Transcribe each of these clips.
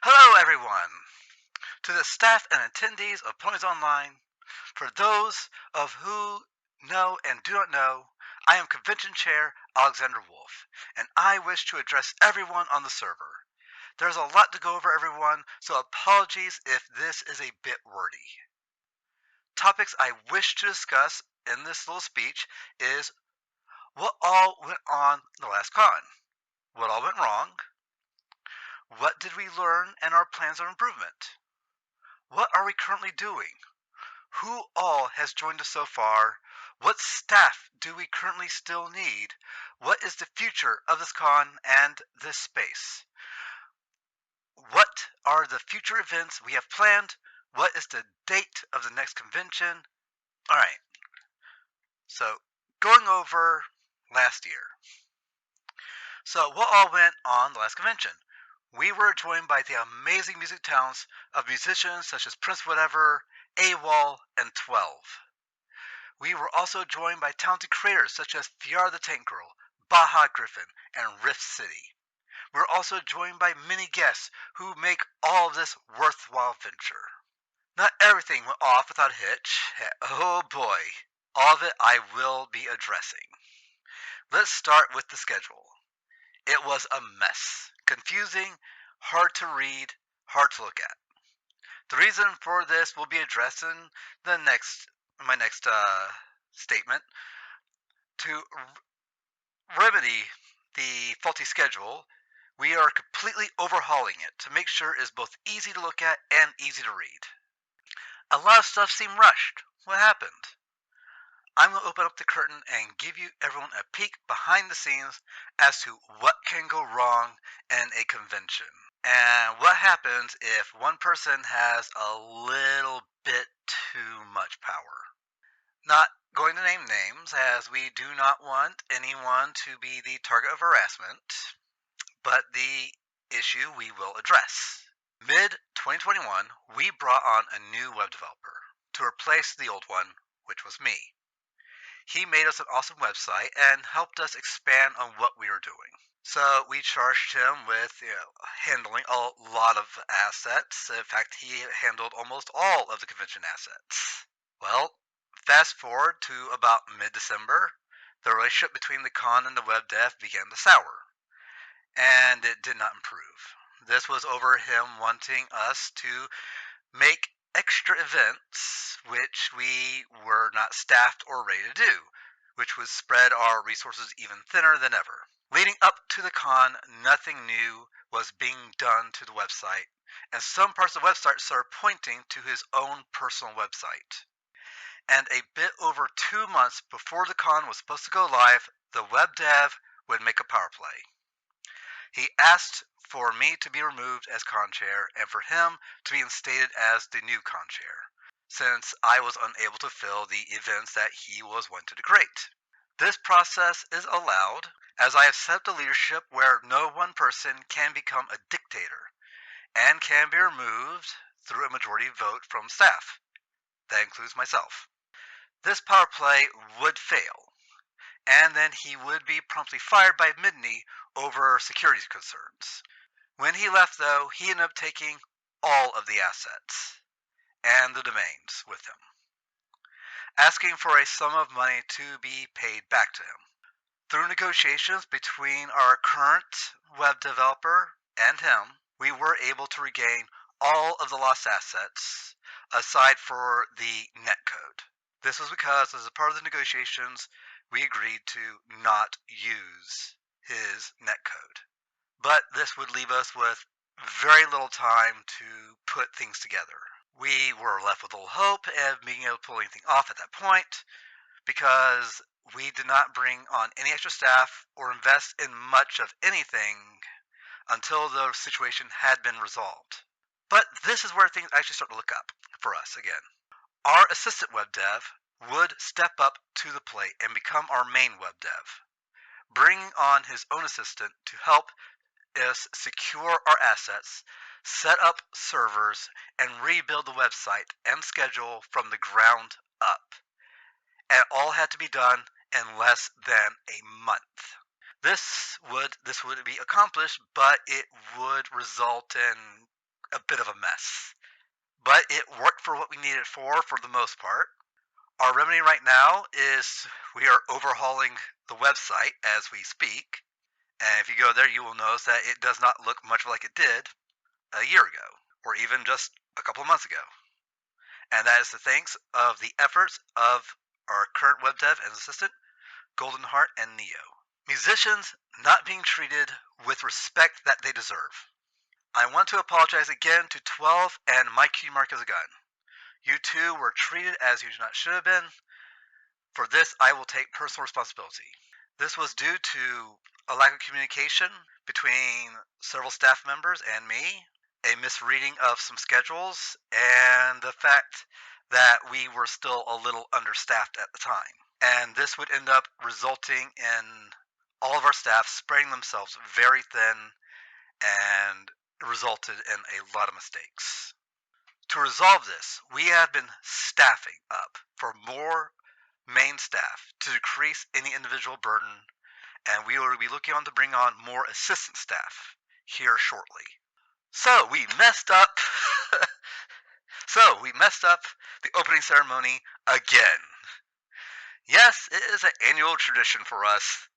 Hello, everyone, to the staff and attendees of Ponies Online. For those of who know and do not know, I am Convention Chair Alexander Wolf, and I wish to address everyone on the server. There's a lot to go over, everyone, so apologies if this is a bit wordy. Topics I wish to discuss in this little speech is what all went on the last con, what all went wrong, what did we learn, and our plans of improvement. What are we currently doing? Who all has joined us so far? What staff do we currently still need? What is the future of this con and this space? What are the future events we have planned? What is the date of the next convention? Alright, so going over last year. So what all went on the last convention? We were joined by the amazing music talents of musicians such as Prince Whatever, AWOL, and 12. We were also joined by talented creators such as Fiara the Tank Girl, Baja Griffin, and Rift City. We're also joined by many guests who make all of this worthwhile venture. Not everything went off without a hitch. Oh boy, all of it I will be addressing. Let's start with the schedule. It was a mess. Confusing, hard to read, hard to look at. The reason for this will be addressed in my next statement. To remedy the faulty schedule, we are completely overhauling it to make sure it is both easy to look at and easy to read. A lot of stuff seemed rushed. What happened? I'm going to open up the curtain and give you everyone a peek behind the scenes as to what can go wrong in a convention. And what happens if one person has a little bit too much power. Not going to name names, as we do not want anyone to be the target of harassment, but the issue we will address. Mid 2021, we brought on a new web developer to replace the old one, which was me. He made us an awesome website and helped us expand on what we were doing. So we charged him with handling a lot of assets. In fact, he handled almost all of the convention assets. Well, fast forward to about mid-December, the relationship between the con and the web dev began to sour, and it did not improve. This was over him wanting us to make extra events which we were not staffed or ready to do, which would spread our resources even thinner than ever. Leading up to the con, nothing new was being done to the website, and some parts of the website started pointing to his own personal website. And a bit over 2 months before the con was supposed to go live, the web dev would make a power play. He asked for me to be removed as con chair and for him to be instated as the new con chair, since I was unable to fill the events that he was wanting to create. This process is allowed as I have set up the leadership where no one person can become a dictator and can be removed through a majority vote from staff. That includes myself. This power play would fail, and then he would be promptly fired by Midney over security concerns. When he left, though, he ended up taking all of the assets and the domains with him, asking for a sum of money to be paid back to him. Through negotiations between our current web developer and him, we were able to regain all of the lost assets aside for the netcode. This was because, as a part of the negotiations, we agreed to not use his netcode. But this would leave us with very little time to put things together. We were left with little hope of being able to pull anything off at that point because we did not bring on any extra staff or invest in much of anything until the situation had been resolved. But this is where things actually start to look up for us again. Our assistant web dev would step up to the plate and become our main web dev, bringing on his own assistant to help us secure our assets, set up servers, and rebuild the website and schedule from the ground up. And all had to be done in less than a month. This would be accomplished, but it would result in a bit of a mess. But it worked for what we needed it for the most part. Our remedy right now is we are overhauling the website as we speak. And if you go there, you will notice that it does not look much like it did a year ago, or even just a couple of months ago. And that is the thanks of the efforts of our current web dev and assistant, Golden Heart and Neo. Musicians not being treated with respect that they deserve. I want to apologize again to 12 and my cue mark is a gun. You two were treated as you not should have been. For this, I will take personal responsibility. This was due to a lack of communication between several staff members and me, a misreading of some schedules, and the fact that we were still a little understaffed at the time. And this would end up resulting in all of our staff spreading themselves very thin and resulted in a lot of mistakes. To resolve this, we have been staffing up for more main staff to decrease any individual burden, and we will be looking on to bring on more assistant staff here shortly. So we messed up the opening ceremony again. Yes, it is an annual tradition for us,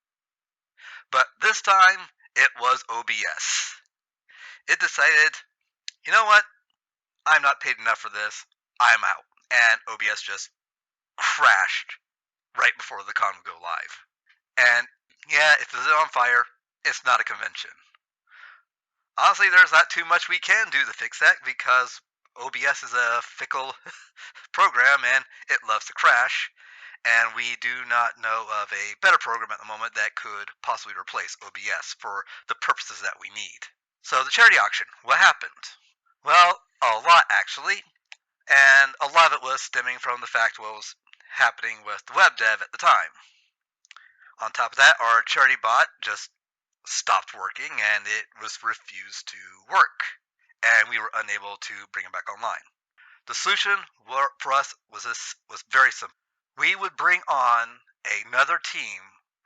but this time it was OBS. It decided, you know what? I'm not paid enough for this. I'm out. And OBS just crashed right before the con would go live. And yeah, if it's on fire, it's not a convention. Honestly, there's not too much we can do to fix that because OBS is a fickle program and it loves to crash. And we do not know of a better program at the moment that could possibly replace OBS for the purposes that we need. So the charity auction, what happened? Well, a lot actually. And a lot of it was stemming from the fact what was happening with the web dev at the time. On top of that, our charity bot just stopped working and it was refused to work. And we were unable to bring it back online. The solution for us was very simple. We would bring on another team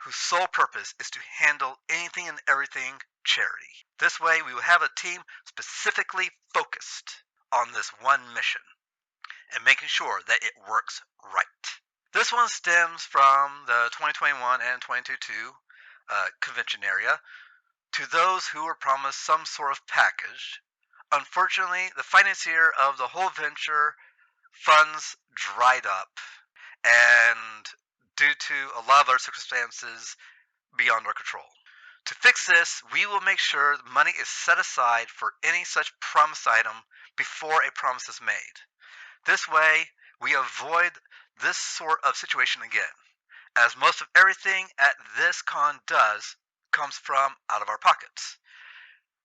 whose sole purpose is to handle anything and everything charity. This way we would have a team specifically focused on this one mission and making sure that it works right. This one stems from the 2021 and 2022 convention area to those who were promised some sort of package. Unfortunately, the financier of the whole venture funds dried up, and due to a lot of other circumstances beyond our control. To fix this, we will make sure money is set aside for any such promised item before a promise is made. This way, we avoid this sort of situation again, as most of everything at this con comes from out of our pockets.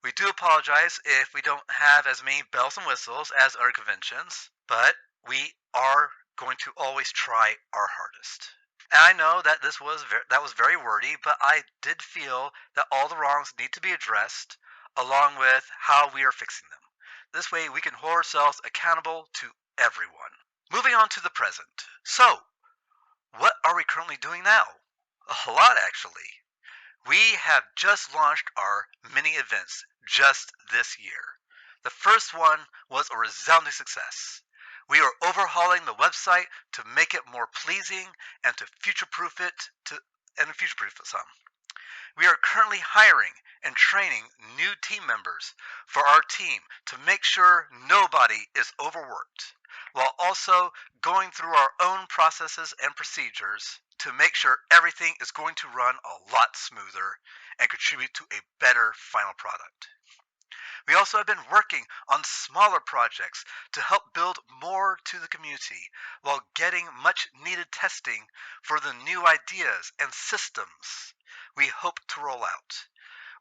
We do apologize if we don't have as many bells and whistles as other conventions, but we are going to always try our hardest. And I know that that was very wordy, but I did feel that all the wrongs need to be addressed, along with how we are fixing them. This way we can hold ourselves accountable to everyone. Moving on to the present. So, what are we currently doing now? A lot, actually. We have just launched our mini events just this year. The first one was a resounding success. We are overhauling the website to make it more pleasing and to future-proof it some. We are currently hiring and training new team members for our team to make sure nobody is overworked, while also going through our own processes and procedures to make sure everything is going to run a lot smoother and contribute to a better final product. We also have been working on smaller projects to help build more to the community while getting much needed testing for the new ideas and systems we hope to roll out.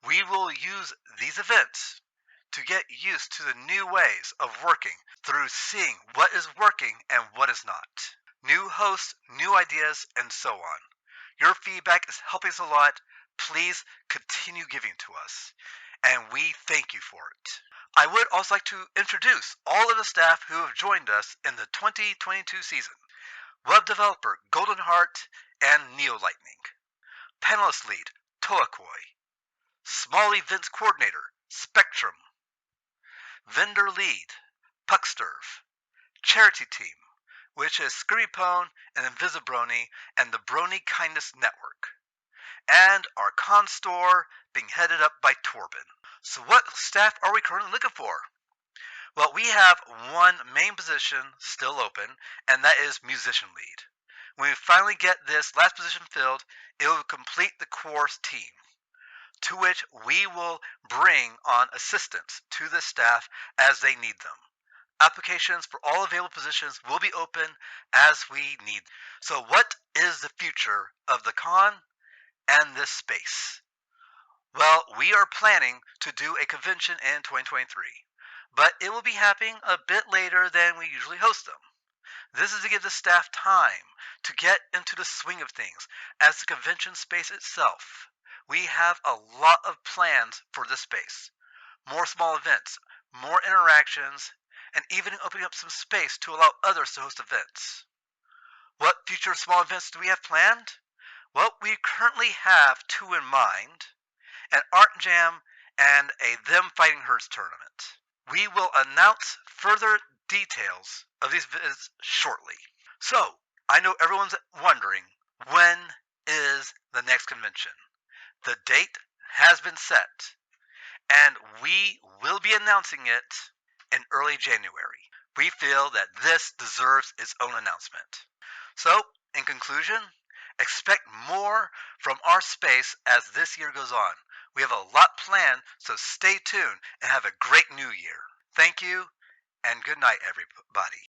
We will use these events to get used to the new ways of working through seeing what is working and what is not. New hosts, new ideas, and so on. Your feedback is helping us a lot. Please continue giving to us, and we thank you for it. I would also like to introduce all of the staff who have joined us in the 2022 season. Web developer Golden Heart and Neo Lightning. Panelist lead Toakoi. Small events coordinator Spectrum. vendor lead, Pucksterv, charity team, which is Scurrypone and Invisibrony and the Brony Kindness Network, and our con store being headed up by Torben. So what staff are we currently looking for? Well, we have one main position still open, and that is musician lead. When we finally get this last position filled, it will complete the core team, to which we will bring on assistants to the staff as they need them. Applications for all available positions will be open as we need. So what is the future of the con and this space? Well, we are planning to do a convention in 2023, but it will be happening a bit later than we usually host them. This is to give the staff time to get into the swing of things as the convention space itself. We have a lot of plans for this space. More small events, more interactions, and even opening up some space to allow others to host events. What future small events do we have planned? Well, we currently have two in mind, an art jam and a Them Fighting Herds tournament. We will announce further details of these visits shortly. So, I know everyone's wondering, when is the next convention? The date has been set, and we will be announcing it in early January. We feel that this deserves its own announcement. So, in conclusion, expect more from our space as this year goes on. We have a lot planned, so stay tuned and have a great new year. Thank you, and good night, everybody.